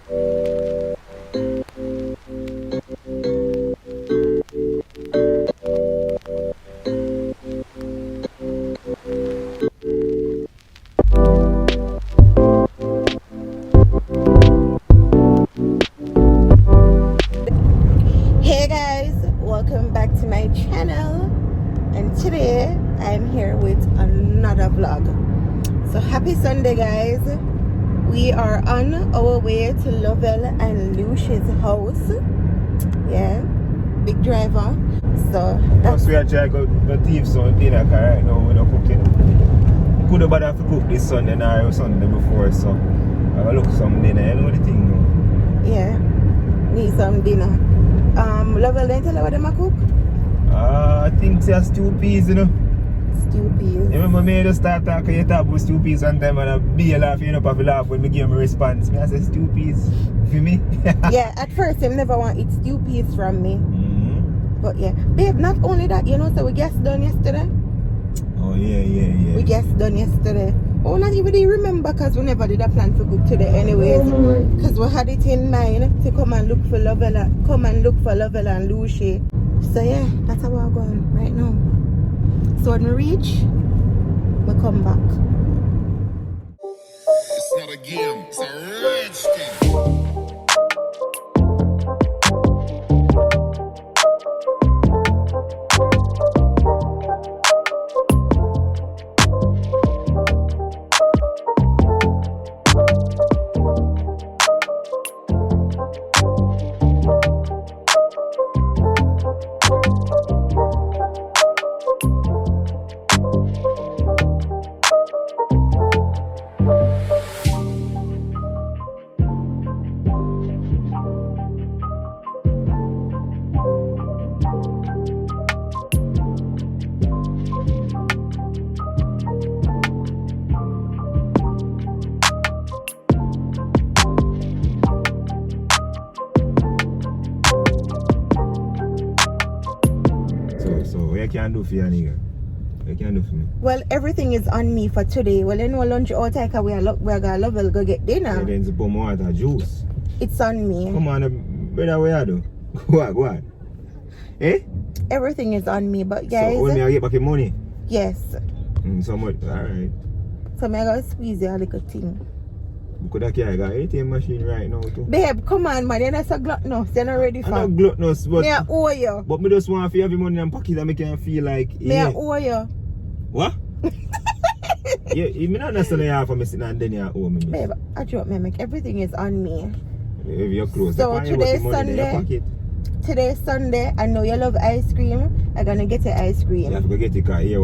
Hey guys, welcome back to my channel, and today I'm here with another vlog. So happy Sunday guys. We are on our way to Lovell and Lucia's house. Yeah, big driver. So that's we are trying to go thief some dinner right now we're not cooking. Could have bother to cook this Sunday or Sunday before, so I will look some dinner, you know the thing now. Yeah, need some dinner. Lovell, then tell her what them a cook? I think it's stew peas, you know. Stew peas. You remember me just start talking, you talk about stew peas one time and I be a laugh, you know, have a laugh when me give me a response. Me I say stew peas, for me? Yeah, at first him never want to eat stew peas from me. But yeah, babe, not only that, you know, so we guest done yesterday. Oh yeah. We guest done yesterday. Oh, not even remember because we never did a plan for cook today anyways. Because we had it in mind to come and look for Lovell and Lucy. So yeah, that's how we're going right now. So when we reach, we come back. It's not a game, it's a rich thing. So what you can do for your nigga? What you can do for me? Well, everything is on me for today. Well, you know, lunch out, we're going to Lovell go get dinner. And then it's pour more water, juice. It's on me. Come on, brother, what you do? Go on. Eh? Everything is on me, but guys. So only I get back your money? Yes. So much, alright. So I'm going to squeeze you a little thing. Because I got ATM machine right now too. Babe, come on man, you're not so gluttonous. You're not ready for it. I'm not gluttonous, but I owe you. But me just want to have money in pocket and make you feel like I owe you. What? Yeah, you not necessarily have for me sitting and then you owe me. Babe, I drop me, make everything is on me. If you're close, so today's Sunday. Today's Sunday, I know you love ice cream. I'm gonna get you ice cream. You have to go get your car here.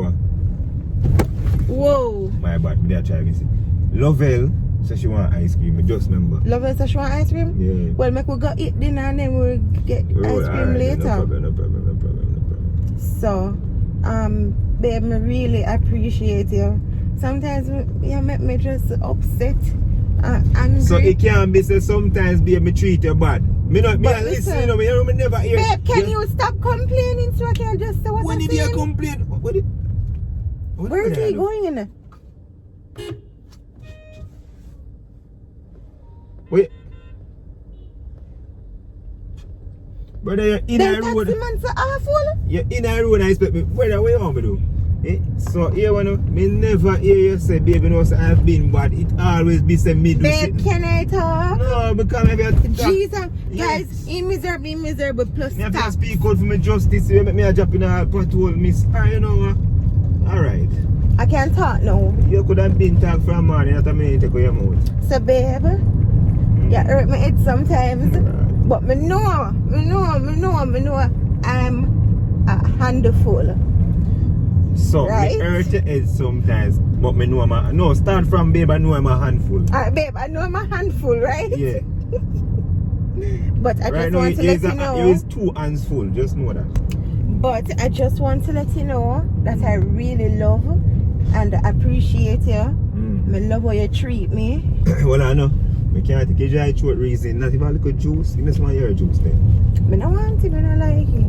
Whoa. My bad, me try to see. Lovell says she want ice cream, I just remember. Lovell says she want ice cream? Yeah. Well, make we go eat dinner and then we'll get ice cream later. No problem. So, babe, I really appreciate you. Sometimes you make me just upset and angry. So it can't be said sometimes babe me treat you bad. Me not listen, you know, me never hear. Babe, can you stop complaining so I can just say what when I'm did saying? you complain? Where is he going? Wait. Brother, you're in a road. You're in a road and I expect me. Brother, what you want me to do? Eh? So here one, me never hear you say, baby, no, so I've been bad. It always be say me do babe, shit. Can I talk? No, because maybe I talk. Jesus, guys, miserable plus me have to stop. speak out for me justice. You make me a drop in a patrol, miss. You know what? Alright. I can't talk now. You could have been talk from morning, not a minute take your mouth. So babe, you hurt my head sometimes. But me know I'm a handful. So, right? me hurt your head sometimes, but me know I'm a... No, start from babe, I know I'm a handful. Babe, I know I'm a handful, right? Yeah. But I right just now, want to let you know... It is 2 hands full, just know that. But I just want to let you know that I really love and appreciate you. I love how you treat me. Well, I know. I can't take a dry throat reason. Not even a little juice. Give me some of your juice then. I don't want it, I don't like it.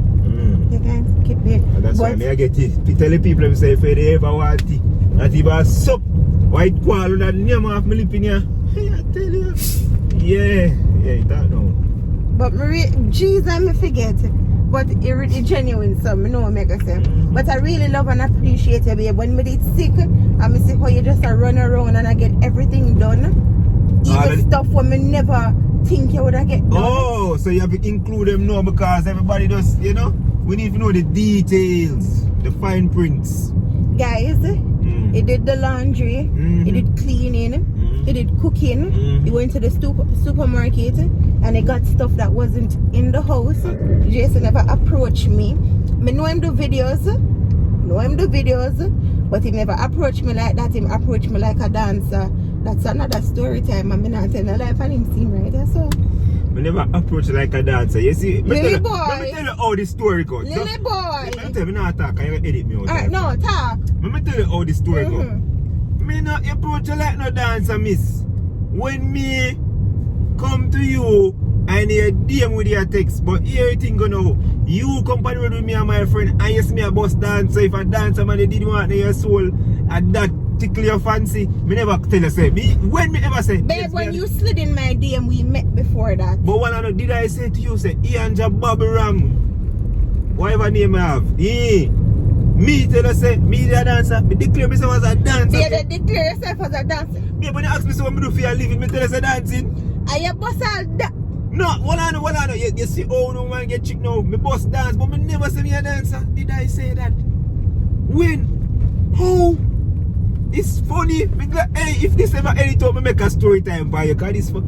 You can't keep it. And that's why I get it. To tell the people them say if they ever want it, not even a sup white qual that name off my lip in here. I tell you. Yeah. Yeah, that no. But Jesus, I forget. But it really genuine, so I know what I say. But I really love and appreciate you, babe. When I did sick, I see how you just run around and I get everything done. Even stuff when I never think you would have get done. Oh, so you have to include them now because everybody does, you know? We need to know the details, the fine prints. Guys, he did the laundry, he did cleaning, he did cooking, he went to the supermarket and he got stuff that wasn't in the house. Jason never approached me. I know him do videos, but he never approached me like that. He approached me like a dancer. That's another story time. I'm not telling a life and him seen right there, so. I never approach like a dancer. You see, Lily boy. Let me tell you how the story goes. Lily boy. Let me tell you, not talk, I edit me out. Alright, no, talk. Let me tell you how the story goes. Me not approach you like no dancer, miss. When me come to you and you DM with your text, but here you think now, you company with me and my friend, and you see me a bus dancer. If a dancer man, you didn't want your soul, and that tickle your fancy, me never tell you say. When me ever say, babe, yes, when you slid in my DM, we met before that. But what did I say to you? Say, Ian Bobby Ram, whatever name I have. Yeah. Me tell you say, me the dancer. Me declare myself as a dancer. Yeah, they declare yourself as a dancer. Yeah, when you ask me so what me do for your living, me tell you say dancing. Are you boss all that? No, what I know. You see, oh, no one get chick now. Me boss dance, but me never say me a dancer. Did I say that? When? How? It's funny. Hey, if this ever any time me make a story time by you, cause this for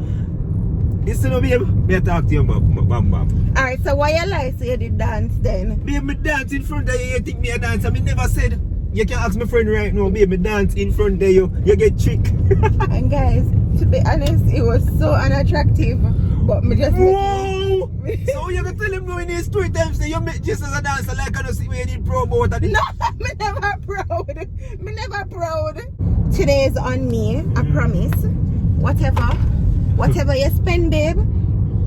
this no babe. Me talk to you about bam bam. Alright, so why you lie say you did dance then? Babe, me dance in front of you, you think me a dancer. Me never said. You can ask my friend right now, babe, me dance in front of you, you get tricked. And guys, to be honest, it was so unattractive. But me just whoa! So you can tell him no in his story times say you met just as a dancer like I don't see where you did pro boat. No, me never proud. Me never proud. Today is on me, I promise. Whatever you spend, babe,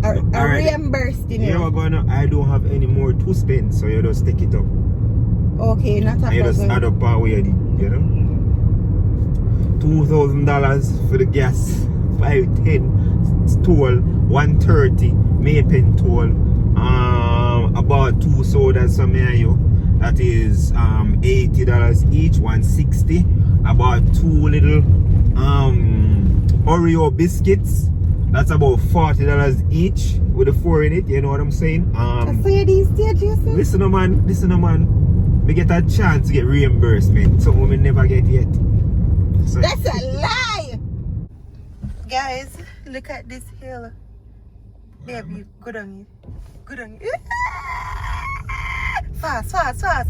I reimbursed you. You know what going on? I don't have any more to spend, so you just take it up. Okay, not a problem. You just add up how you did, you know? $2,000 for the gas, $510 toll, $130 Maypen toll, about 2 sodas from you. That is $80 each, $160. About 2 little Oreo biscuits. That's about $40 each with the 4 in it. You know what I'm saying? I say these stages. Listen, man. We get a chance to get reimbursement, something we never get yet. So, that's a lie. Guys, look at this hill. Baby, good on you. Good on you. Fast. Fast.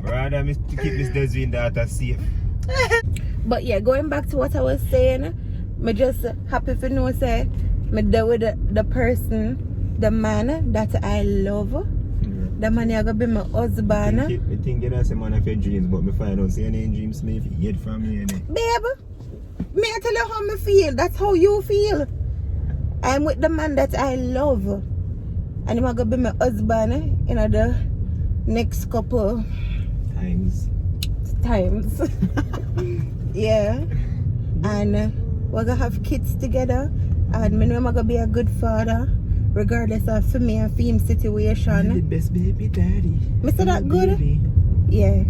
Rather me to keep Miss Desiree daughter safe. But yeah, going back to what I was saying, me just happy for no say me there with the person, the man that I love. The man is gonna be my husband. I think that's a man of your dreams, but me find out say any dreams me if you get from me. Babe, me I tell you how me feel. That's how you feel. I'm with the man that I love, and he's gonna be my husband in the next couple times. Yeah, and we're gonna have kids together, and me know I'm gonna be a good father, regardless of for me and for him situation. You're the best baby daddy. Mr. That good? Baby. Yeah.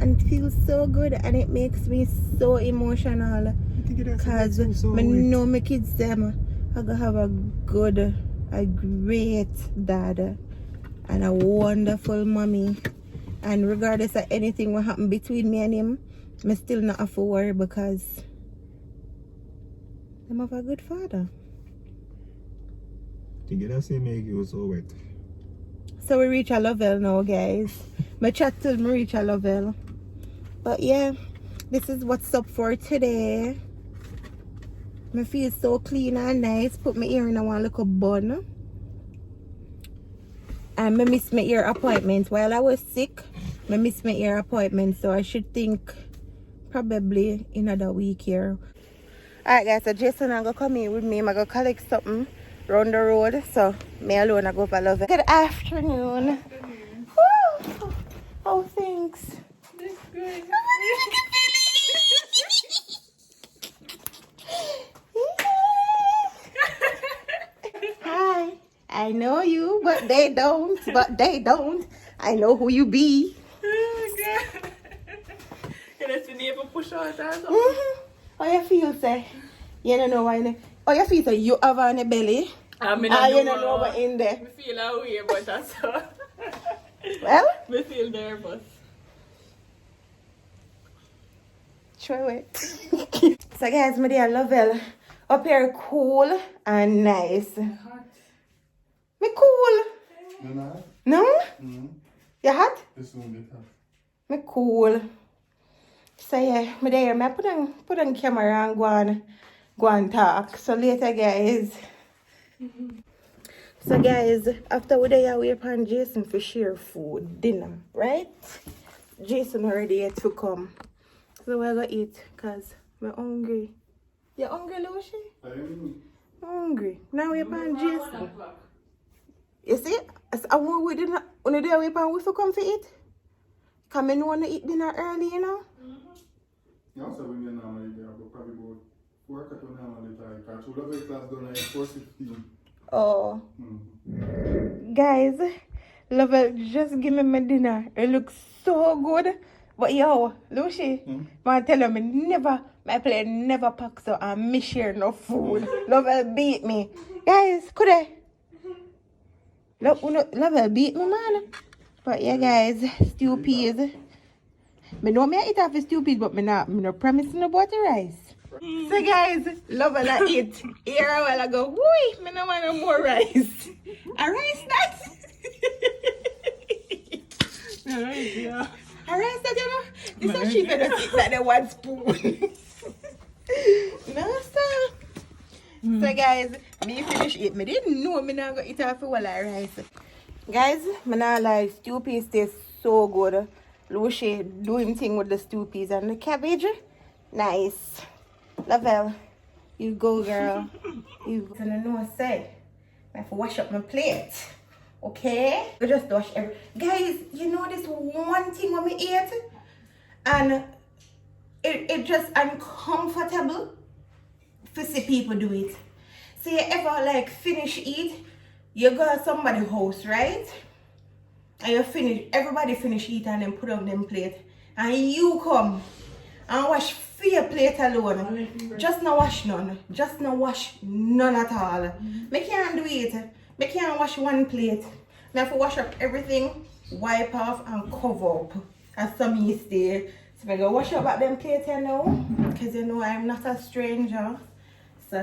And it feels so good, and it makes me so emotional. Because I know my kids them are gonna have a great dad and a wonderful mommy. And regardless of anything what happen between me and him, I still not have to worry because I'm have a good father. Think you say make you so wet. So we reach a Lovell now, guys. My chat till me reach a Lovell. But yeah, this is what's up for today. I feel so clean and nice. Put my ear in a one little bun. And I missed my ear appointment. While I was sick, I missed my ear appointment. So I should think probably another week here. Alright guys, so Jason I'm gonna come in with me. I'm gonna collect something round the road. So me alone I go for Lovell. Good afternoon. Woo! Oh thanks. That's good. I can feel it. I know you, but they don't. But they don't. I know who you be. Oh, God. Can I see neighbor push out or something? How you feel, say? You don't know why. How you feel, say? You have on the belly. I mean, You don't know what in there. I feel a way, but that's all. Well? I feel nervous. Try it. So guys, my dear Lovell, up here cool and nice. Hot. Me cool. No? No? Mm-hmm. You hot? This one get hot. Me cool. So yeah, me there. Me put on camera and go and talk. So later, guys. So guys, after we there, we upon Jason for share food dinner, right? Jason already had to come. So we're gonna eat cause we're hungry. You hungry, Lucy? I'm Hungry. Now we're upon Jason. You see? I want we didn't on the day we upon we for come to eat. Come in want to eat dinner early, you know? also when you normally there, but probably go work at one normally like I told Lovell class done like 4:15. Oh. Guys, Lovell, just give me my dinner. It looks so good. But yo, Lucy, I tell you, my plate never packs up and me share no food. Lovell beat me. Guys, could I? Lovell beat me, man. But yeah, guys, stew peas. I know me eat off the stew peas, but me not promising about the rice. So guys, Lovell I eat. Here a while ago, whoo, me no want no more rice. A rice that? Yeah. A rice that, you know? This is she better eat like the 1 spoon. No, sir. So guys, me finish it. Me didn't know me not gonna eat off a while of rice. Guys, me not like stew peas taste so good. Lucy do him thing with the stew peas and the cabbage. Nice. Lovell, you go, girl. You gonna know say. I have to wash up my plate. Okay? I just wash every. Guys, you know this one thing when we eat? And it just uncomfortable to see people do it. So you ever like finish eat, you go to somebody's house, right? And you finish, everybody finish eat and then put on them plate. And you come and wash for your plate alone. Just no wash none. Just no wash none at all. Me can't do it. Me can't wash one plate. Me have to wash up everything, wipe off and cover up. As some me stay. So I go wash up at them plate you know. Because you know I'm not a stranger. So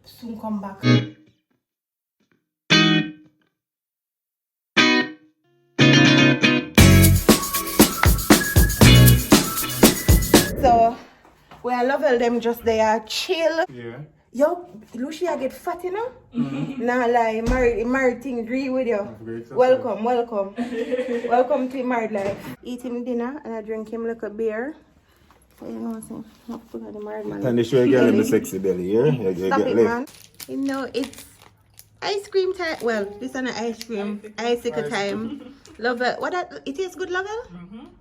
soon come back. So where Lovell them just there chill. Yeah. Yo, Lucy I get fat, you know? Nah lie, married thing agree with you. Great. Welcome. Welcome to married life. Eat him dinner and I drink him like a beer. So you know what I'm saying? Not put on the married man. Can you show a girl in the sexy belly, yeah? You Stop get it, left. man. You know, it's ice cream time. Well, this is not ice cream. Icicle time. Lovell. What that? It tastes good, Lovell?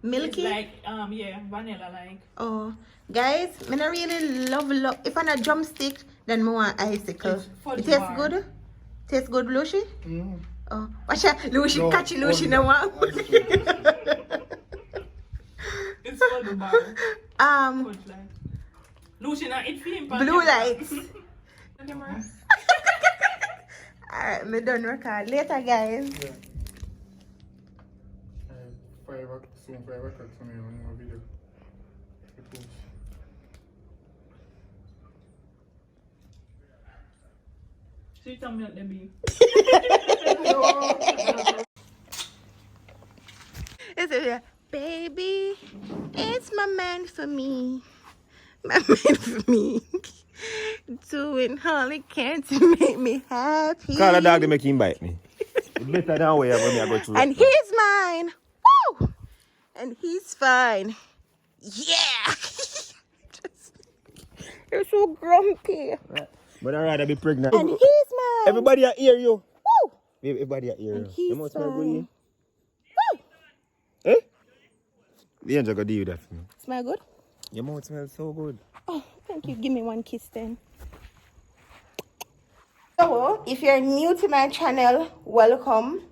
Milky? It's like, yeah, vanilla like. Oh, guys, I don't really love. If I'm a drumstick, then I want icicle. It's fudge It tastes bar. good? Tastes good, Lucy? Mm. Oh, watch out, Lucy, No, catch Lucy oh, now. It's fudge bar. Fudge like. Lucy not eat for him. Blue lights. Camera. Alright, me done record. Later, guys. Yeah. 5 o'clock, soon 5 o'clock, so me on my video. She tell me what they be. It's a baby, it's my man for me. My man for me. Doing all he can to make me happy. Call a dog to make him bite me. It's better than way when I go through. And he's mine. Woo! And he's fine. Yeah! You're so grumpy. But I'd rather be pregnant. And he's mine. Everybody are hear you. Woo! Everybody are hear And you. he's You must smell good. fine. Yeah? Woo! Eh? The angel gonna do that for me. Smell good? Your mouth smells so good. Oh, thank you. Give me one kiss then. So So, if you're new to my channel, welcome.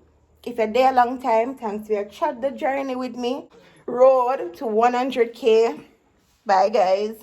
If you're there a long time, thanks for your chat the journey with me. Road to 100K. Bye, guys.